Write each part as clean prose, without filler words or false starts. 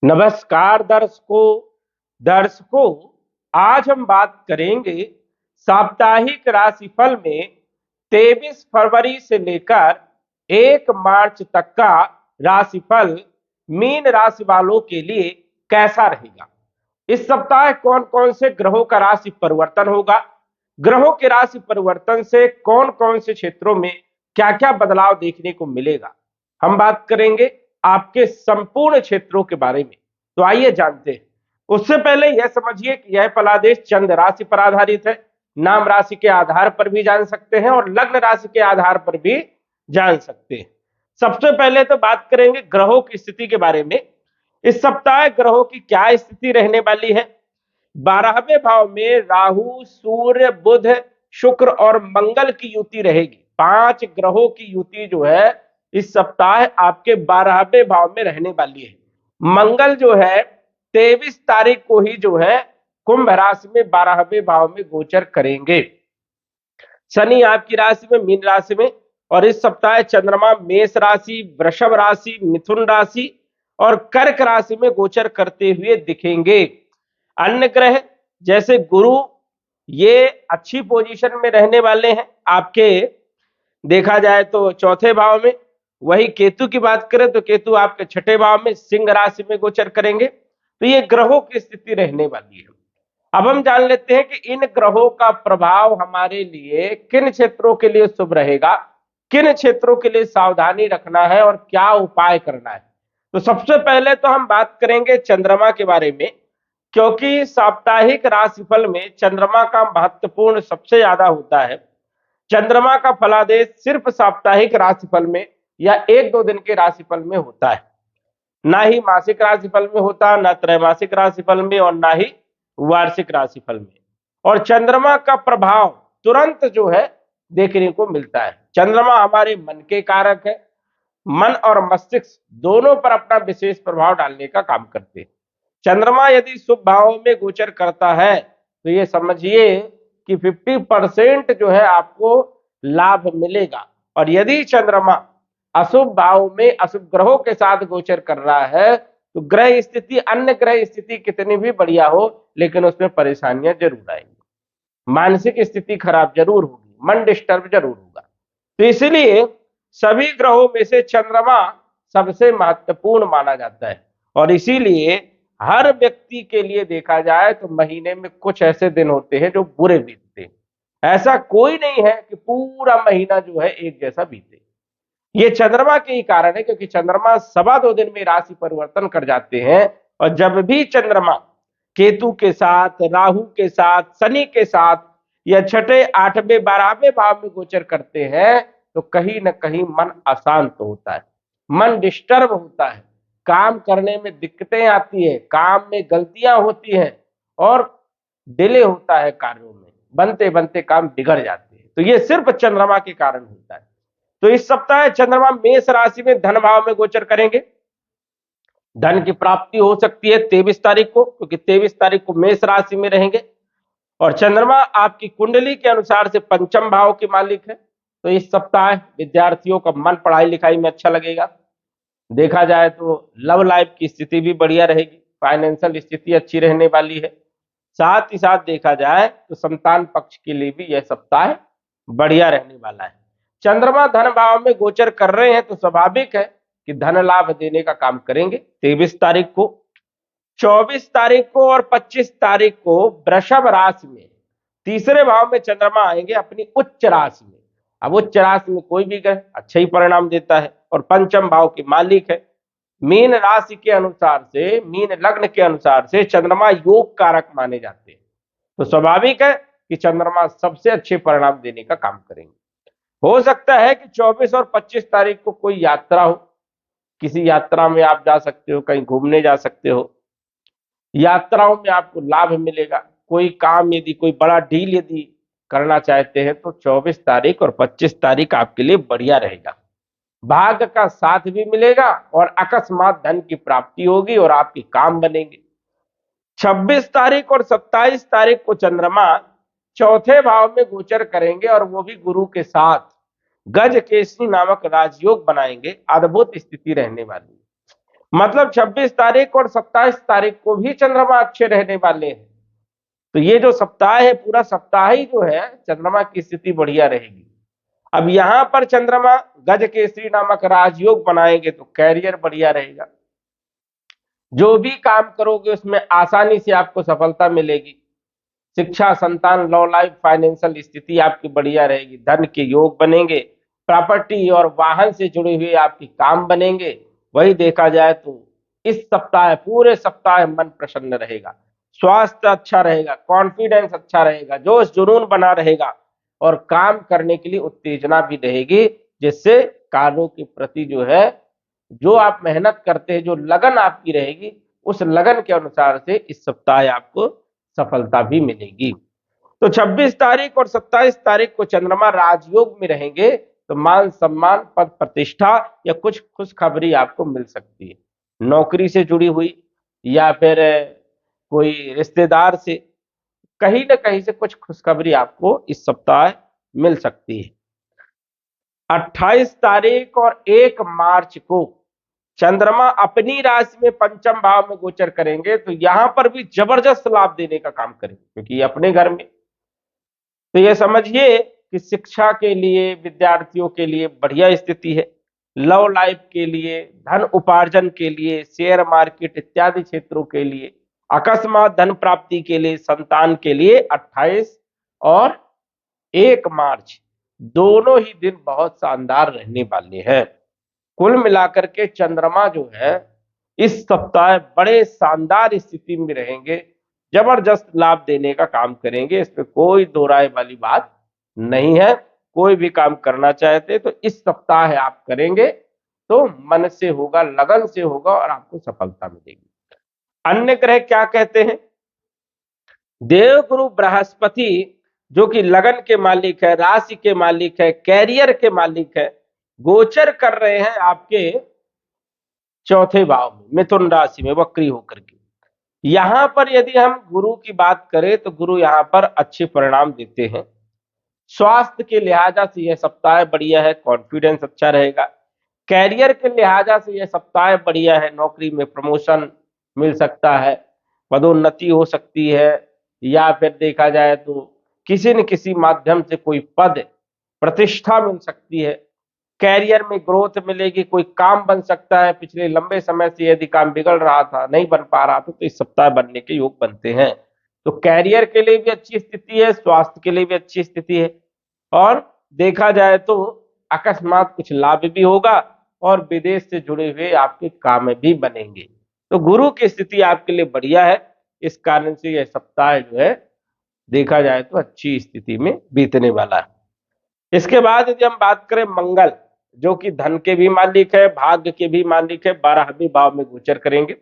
नमस्कार दर्शकों, आज हम बात करेंगे साप्ताहिक राशिफल में 23 फरवरी से लेकर 1 मार्च तक का राशिफल मीन राशि वालों के लिए कैसा रहेगा। इस सप्ताह कौन कौन से ग्रहों का राशि परिवर्तन होगा, ग्रहों के राशि परिवर्तन से कौन कौन से क्षेत्रों में क्या क्या बदलाव देखने को मिलेगा। हम बात करेंगे आपके संपूर्ण क्षेत्रों के बारे में। तो आइए जानते हैं। उससे पहले यह समझिए कि यह फलादेश चंद राशि पर आधारित है। नाम राशि के आधार पर भी जान सकते हैं और लग्न राशि के आधार पर भी जान सकते हैं। सबसे पहले तो बात करेंगे ग्रहों की स्थिति के बारे में। इस सप्ताह ग्रहों की क्या स्थिति रहने वाली है। 12वें भाव में राहु, सूर्य, बुध, शुक्र और मंगल की युति रहेगी। 5 ग्रहों की युति जो है इस सप्ताह आपके 12वें भाव में रहने वाली है। मंगल जो है 23 तारीख को ही जो है कुंभ राशि में 12वें भाव में गोचर करेंगे। शनि आपकी राशि में मीन राशि में, और इस सप्ताह चंद्रमा मेष राशि, वृषभ राशि, मिथुन राशि और कर्क राशि में गोचर करते हुए दिखेंगे। अन्य ग्रह जैसे गुरु ये अच्छी पोजीशन में रहने वाले हैं आपके, देखा जाए तो चौथे भाव में। वही केतु की बात करें तो केतु आपके छठे भाव में सिंह राशि में गोचर करेंगे। तो ये ग्रहों की स्थिति रहने वाली है। अब हम जान लेते हैं कि इन ग्रहों का प्रभाव हमारे लिए किन क्षेत्रों के लिए शुभ रहेगा, किन क्षेत्रों के लिए सावधानी रखना है और क्या उपाय करना है। तो सबसे पहले तो हम बात करेंगे चंद्रमा के बारे में, क्योंकि साप्ताहिक राशिफल में चंद्रमा का महत्वपूर्ण सबसे ज्यादा होता है। चंद्रमा का फलादेश सिर्फ साप्ताहिक राशिफल में या 1-2 दिन के राशिफल में होता है, ना ही मासिक राशिफल में होता, ना त्रैमासिक राशिफल में और ना ही वार्षिक राशिफल में। और चंद्रमा का प्रभाव तुरंत जो है देखने को मिलता है। चंद्रमा हमारे मन के कारक है। मन और मस्तिष्क दोनों पर अपना विशेष प्रभाव डालने का काम करते हैं। चंद्रमा यदि शुभ भावों में गोचर करता है तो ये समझिए कि 50% जो है आपको लाभ मिलेगा। और यदि चंद्रमा अशुभ भाव में अशुभ ग्रहों के साथ गोचर कर रहा है तो ग्रह स्थिति, अन्य ग्रह स्थिति कितनी भी बढ़िया हो लेकिन उसमें परेशानियां जरूर आएंगी, मानसिक स्थिति खराब जरूर होगी, मन डिस्टर्ब जरूर होगा। तो इसलिए सभी ग्रहों में से चंद्रमा सबसे महत्वपूर्ण माना जाता है। और इसीलिए हर व्यक्ति के लिए देखा जाए तो महीने में कुछ ऐसे दिन होते हैं जो बुरे बीतते हैं। ऐसा कोई नहीं है कि पूरा महीना जो है एक जैसा बीते। ये चंद्रमा के ही कारण है, क्योंकि चंद्रमा 2.25 दिन में राशि परिवर्तन कर जाते हैं। और जब भी चंद्रमा केतु के साथ, राहु के साथ, शनि के साथ या छठे, 8वें, 12वें भाव में गोचर करते हैं तो कहीं ना कहीं मन अशांत होता है, मन डिस्टर्ब होता है, काम करने में दिक्कतें आती है, काम में गलतियां होती हैं और डिले होता है, कार्यों में बनते बनते काम बिगड़ जाते हैं। तो ये सिर्फ चंद्रमा के कारण होता है। तो इस सप्ताह चंद्रमा मेष राशि में धन भाव में गोचर करेंगे। धन की प्राप्ति हो सकती है 23 तारीख को, क्योंकि 23 तारीख को मेष राशि में रहेंगे। और चंद्रमा आपकी कुंडली के अनुसार से पंचम भाव के मालिक है। तो इस सप्ताह विद्यार्थियों का मन पढ़ाई लिखाई में अच्छा लगेगा। देखा जाए तो लव लाइफ की स्थिति भी बढ़िया रहेगी, फाइनेंशियल स्थिति अच्छी रहने वाली है। साथ ही साथ देखा जाए तो संतान पक्ष के लिए भी यह सप्ताह बढ़िया रहने वाला है। चंद्रमा धन भाव में गोचर कर रहे हैं तो स्वाभाविक है कि धन लाभ देने का काम करेंगे। 23 तारीख को, 24 तारीख को और 25 तारीख को वृषभ राशि में तीसरे भाव में चंद्रमा आएंगे अपनी उच्च राशि में। अब उच्च राशि में कोई भी ग्रह अच्छा ही परिणाम देता है और पंचम भाव के मालिक है। मीन राशि के अनुसार से, मीन लग्न के अनुसार से चंद्रमा योग कारक माने जाते हैं। तो स्वाभाविक है कि चंद्रमा सबसे अच्छे परिणाम देने का काम करेंगे। हो सकता है कि 24 और 25 तारीख को कोई यात्रा हो, किसी यात्रा में आप जा सकते हो, कहीं घूमने जा सकते हो, यात्राओं में आपको लाभ मिलेगा। कोई काम यदि, कोई बड़ा डील यदि करना चाहते हैं तो 24 तारीख और 25 तारीख आपके लिए बढ़िया रहेगा। भाग्य का साथ भी मिलेगा और अकस्मात धन की प्राप्ति होगी और आपके काम बनेंगे। 26 तारीख और 27 तारीख को चंद्रमा चौथे भाव में गोचर करेंगे और वो भी गुरु के साथ गज केसरी नामक राजयोग बनाएंगे। अद्भुत स्थिति रहने वाली। मतलब 26 तारीख और 27 तारीख को भी चंद्रमा अच्छे रहने वाले हैं। तो ये जो सप्ताह है, पूरा सप्ताह ही जो है चंद्रमा की स्थिति बढ़िया रहेगी। अब यहां पर चंद्रमा गज केसरी नामक राजयोग बनाएंगे तो कैरियर बढ़िया रहेगा। जो भी काम करोगे उसमें आसानी से आपको सफलता मिलेगी। शिक्षा, संतान, लव लाइफ, फाइनेंशियल स्थिति आपकी बढ़िया रहेगी। धन के योग बनेंगे। प्रॉपर्टी और वाहन से जुड़े हुए आपके काम बनेंगे। वही देखा जाए तो इस सप्ताह, पूरे सप्ताह मन प्रसन्न रहेगा, स्वास्थ्य अच्छा रहेगा, कॉन्फिडेंस अच्छा रहेगा, जोश जुनून बना रहेगा और काम करने के लिए उत्तेजना भी रहेगी, जिससे कार्यों के प्रति जो है, जो आप मेहनत करते हैं, जो लगन आपकी रहेगी, उस लगन के अनुसार से इस सप्ताह आपको सफलता भी मिलेगी। तो 26 तारीख और 27 तारीख को चंद्रमा राजयोग में रहेंगे तो मान सम्मान, पद प्रतिष्ठा या कुछ खुशखबरी आपको मिल सकती है। नौकरी से जुड़ी हुई या फिर कोई रिश्तेदार से कहीं ना कहीं से कुछ खुशखबरी आपको इस सप्ताह मिल सकती है। 28 तारीख और 1 मार्च को चंद्रमा अपनी राशि में पंचम भाव में गोचर करेंगे तो यहां पर भी जबरदस्त लाभ देने का काम करेंगे, क्योंकि अपने घर में। तो ये समझिए कि शिक्षा के लिए, विद्यार्थियों के लिए बढ़िया स्थिति है। लव लाइफ के लिए, धन उपार्जन के लिए, शेयर मार्केट इत्यादि क्षेत्रों के लिए, अकस्मात धन प्राप्ति के लिए, संतान के लिए 28 और 1 मार्च दोनों ही दिन बहुत शानदार रहने वाले हैं। कुल मिलाकर के चंद्रमा जो है इस सप्ताह बड़े शानदार स्थिति में रहेंगे, जबरदस्त लाभ देने का काम करेंगे, इसमें कोई दो राय वाली बात नहीं है। कोई भी काम करना चाहते तो इस सप्ताह आप करेंगे तो मन से होगा, लगन से होगा और आपको सफलता मिलेगी। अन्य ग्रह क्या कहते हैं? देवगुरु बृहस्पति जो कि लगन के मालिक है, राशि के मालिक है, कैरियर के मालिक है, गोचर कर रहे हैं आपके चौथे भाव में, मिथुन राशि में वक्री होकर के। यहां पर यदि हम गुरु की बात करें तो गुरु यहां पर अच्छे परिणाम देते हैं। स्वास्थ्य के लिहाजा से यह सप्ताह बढ़िया है, कॉन्फिडेंस अच्छा रहेगा। कैरियर के लिहाजा से यह सप्ताह बढ़िया है, नौकरी में प्रमोशन मिल सकता है, पदोन्नति हो सकती है, या फिर देखा जाए तो किसी न किसी माध्यम से कोई पद प्रतिष्ठा मिल सकती है। कैरियर में ग्रोथ मिलेगी, कोई काम बन सकता है। पिछले लंबे समय से यदि काम बिगड़ रहा था, नहीं बन पा रहा था, तो इस सप्ताह बनने के योग बनते हैं। तो कैरियर के लिए भी अच्छी स्थिति है, स्वास्थ्य के लिए भी अच्छी स्थिति है, और देखा जाए तो अकस्मात कुछ लाभ भी होगा और विदेश से जुड़े हुए आपके काम भी बनेंगे। तो गुरु की स्थिति आपके लिए बढ़िया है, इस कारण से यह सप्ताह जो है देखा जाए तो अच्छी स्थिति में बीतने वाला है। इसके बाद यदि हम बात करें मंगल, जो कि धन के भी मालिक है, भाग्य के भी मालिक है, 12वें भाव में गोचर करेंगे।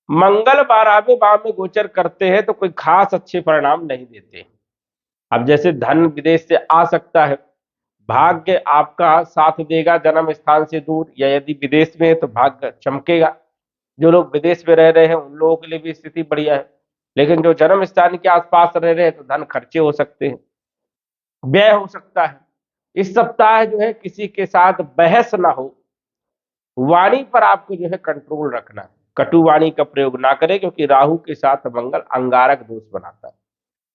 मंगल 12वें भाव में गोचर करते हैं तो कोई खास अच्छे परिणाम नहीं देते। अब जैसे धन विदेश से आ सकता है, भाग्य आपका साथ देगा जन्म स्थान से दूर, या यदि विदेश में है तो भाग्य चमकेगा। जो लोग विदेश में रह रहे हैं उन लोगों के लिए भी स्थिति बढ़िया है, लेकिन जो जन्म स्थान के आसपास रह रहे हैं तो धन खर्चे हो सकते हैं, व्यय हो सकता है। इस सप्ताह जो है किसी के साथ बहस ना हो, वाणी पर आपको जो है कंट्रोल रखना है, कटु वाणी का प्रयोग ना करें, क्योंकि राहु के साथ मंगल अंगारक दोष बनाता है।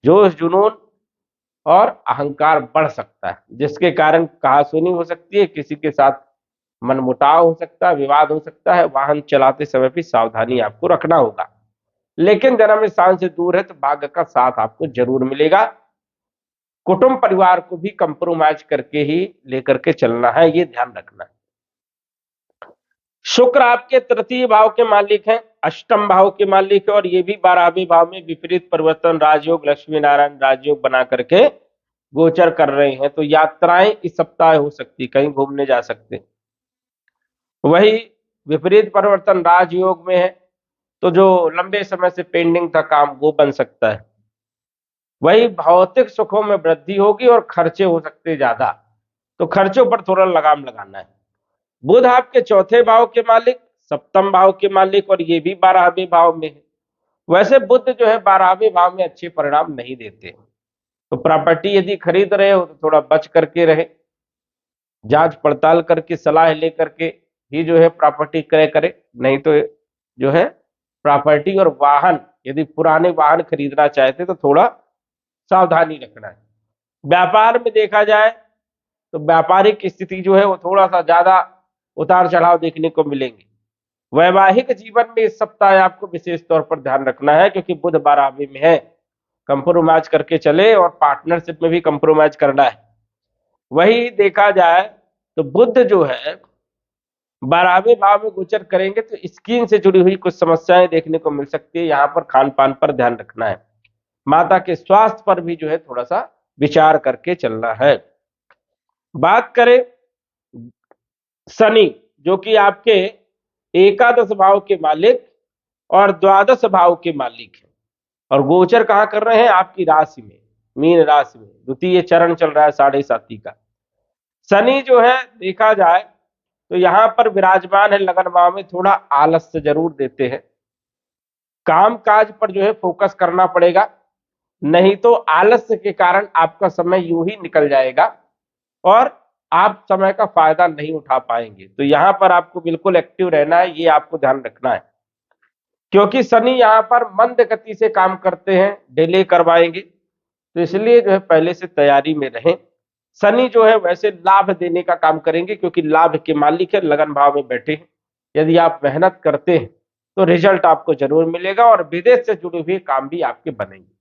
जोश जुनून और अहंकार बढ़ सकता है, जिसके कारण कहासुनी हो सकती है, किसी के साथ मनमुटाव हो सकता है, विवाद हो सकता है। वाहन चलाते समय भी सावधानी आपको रखना होगा, लेकिन जन्म स्थान से दूर है तो भाग्य का साथ आपको जरूर मिलेगा। कुटुंब परिवार को भी कंप्रोमाइज करके ही लेकर के चलना है, ये ध्यान रखना है। शुक्र आपके तृतीय भाव के मालिक हैं, अष्टम भाव के मालिक है, और ये भी 12वें भाव में विपरीत परिवर्तन राजयोग, लक्ष्मी नारायण राजयोग बना करके गोचर कर रहे हैं। तो यात्राएं इस सप्ताह हो सकती, कहीं घूमने जा सकते। वही विपरीत परिवर्तन राजयोग में है तो जो लंबे समय से पेंडिंग था काम, वो बन सकता है। वही भौतिक सुखों में वृद्धि होगी और खर्चे हो सकते ज्यादा, तो खर्चों पर थोड़ा लगाम लगाना है। बुध आपके चौथे भाव के मालिक, सप्तम भाव के मालिक, और ये भी 12वें भाव में है। वैसे बुध जो है 12वें भाव में अच्छे परिणाम नहीं देते, तो प्रॉपर्टी यदि खरीद रहे हो तो थोड़ा बच करके रहे, जांच पड़ताल करके, सलाह लेकर के ही जो है प्रॉपर्टी क्रय करे, नहीं तो जो है प्रॉपर्टी और वाहन, यदि पुराने वाहन खरीदना चाहते तो थोड़ा सावधानी रखना है। व्यापार में देखा जाए तो व्यापारिक स्थिति जो है वो थोड़ा सा ज्यादा उतार चढ़ाव देखने को मिलेंगे। वैवाहिक जीवन में इस सप्ताह आपको विशेष तौर पर ध्यान रखना है, क्योंकि बुध 12वें में है, कंप्रोमाइज करके चले और पार्टनरशिप में भी कंप्रोमाइज करना है। वही देखा जाए तो बुध जो है 12वें भाव में गोचर करेंगे तो स्किन से जुड़ी हुई कुछ समस्याएं देखने को मिल सकती है। यहाँ पर खान पान पर ध्यान रखना है, माता के स्वास्थ्य पर भी जो है थोड़ा सा विचार करके चलना है। बात करें शनि, जो कि आपके एकादश भाव के मालिक और द्वादश भाव के मालिक है, और गोचर कहां कर रहे हैं? आपकी राशि में, मीन राशि में, द्वितीय चरण चल रहा है 7.5 का। शनि जो है देखा जाए तो यहां पर विराजमान है लगन भाव में, थोड़ा आलस्य जरूर देते हैं। काम काज पर जो है फोकस करना पड़ेगा, नहीं तो आलस्य के कारण आपका समय यूं ही निकल जाएगा और आप समय का फायदा नहीं उठा पाएंगे। तो यहां पर आपको बिल्कुल एक्टिव रहना है, ये आपको ध्यान रखना है, क्योंकि शनि यहां पर मंद गति से काम करते हैं, डिले करवाएंगे, तो इसलिए जो है पहले से तैयारी में रहें। शनि जो है वैसे लाभ देने का काम करेंगे, क्योंकि लाभ के मालिक है, लगन भाव में बैठे हैं। यदि आप मेहनत करते हैं तो रिजल्ट आपको जरूर मिलेगा, और विदेश से जुड़े हुए काम भी आपके बनेंगे।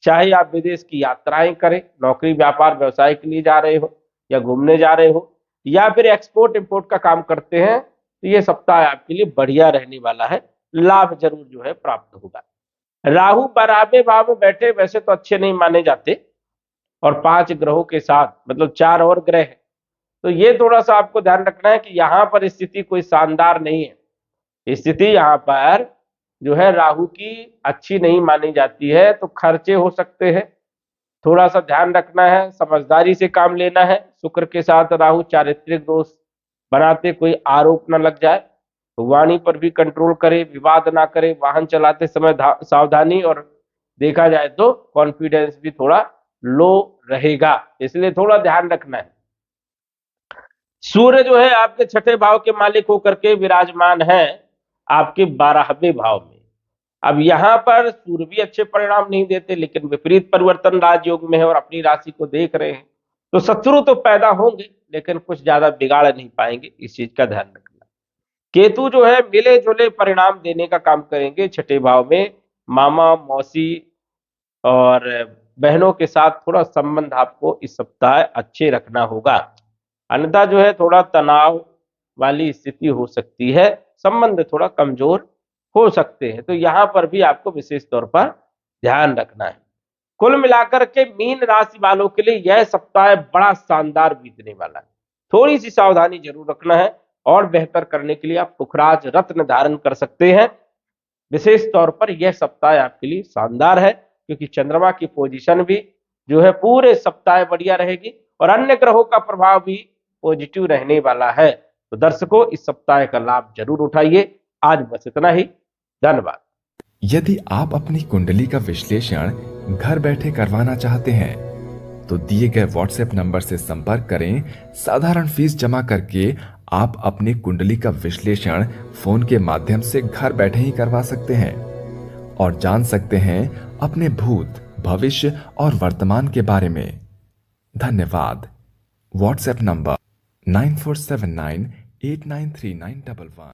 चाहे आप विदेश की यात्राएं करें, नौकरी व्यापार व्यवसाय के लिए जा रहे हो, या घूमने जा रहे हो, या फिर एक्सपोर्ट इंपोर्ट का काम करते हैं, तो ये सप्ताह आपके लिए बढ़िया रहने वाला है, लाभ जरूर जो है प्राप्त होगा। राहु 12वें भाव में बैठे वैसे तो अच्छे नहीं माने जाते, और 5 ग्रहों के साथ, मतलब 4 और ग्रह है, तो ये थोड़ा सा आपको ध्यान रखना है कि यहाँ पर स्थिति कोई शानदार नहीं है। स्थिति यहाँ पर जो है राहु की अच्छी नहीं मानी जाती है, तो खर्चे हो सकते हैं, थोड़ा सा ध्यान रखना है, समझदारी से काम लेना है। शुक्र के साथ राहु चारित्रिक दोष बनाते, कोई आरोप न लग जाए, वाणी पर भी कंट्रोल करे, विवाद ना करे, वाहन चलाते समय सावधानी, और देखा जाए तो कॉन्फिडेंस भी थोड़ा लो रहेगा, इसलिए थोड़ा ध्यान रखना है। सूर्य जो है आपके 6ठे भाव के मालिक होकर के विराजमान है आपके 12वें भाव में। अब यहां पर सूर्य भी अच्छे परिणाम नहीं देते, लेकिन विपरीत परिवर्तन राजयोग में है और अपनी राशि को देख रहे हैं, तो शत्रु तो पैदा होंगे लेकिन कुछ ज्यादा बिगाड़ नहीं पाएंगे, इस चीज का ध्यान रखना। केतु जो है मिले जुले परिणाम देने का काम करेंगे 6ठे भाव में। मामा मौसी और बहनों के साथ थोड़ा संबंध आपको इस सप्ताह अच्छे रखना होगा, अन्यथा जो है थोड़ा तनाव वाली स्थिति हो सकती है, संबंध थोड़ा कमजोर हो सकते हैं, तो यहां पर भी आपको विशेष तौर पर ध्यान रखना है। कुल मिलाकर के मीन राशि वालों के लिए यह सप्ताह बड़ा शानदार बीतने वाला है। थोड़ी सी सावधानी जरूर रखना है, और बेहतर करने के लिए आप पुखराज रत्न धारण कर सकते हैं। विशेष तौर पर यह सप्ताह आपके लिए शानदार है, क्योंकि चंद्रमा की पोजीशन भी जो है पूरे सप्ताह बढ़िया रहेगी, और अन्य ग्रहों का प्रभाव भी पॉजिटिव रहने वाला है। तो दर्शकों, इस सप्ताह का लाभ जरूर उठाइए। आज बस इतना ही, धन्यवाद। यदि आप अपनी कुंडली का विश्लेषण घर बैठे करवाना चाहते हैं तो दिए गए व्हाट्सएप नंबर से संपर्क करें। साधारण फीस जमा करके आप अपनी कुंडली का विश्लेषण फोन के माध्यम से घर बैठे ही करवा सकते हैं और जान सकते हैं अपने भूत, भविष्य और वर्तमान के बारे में। धन्यवाद। WhatsApp number 9479893911।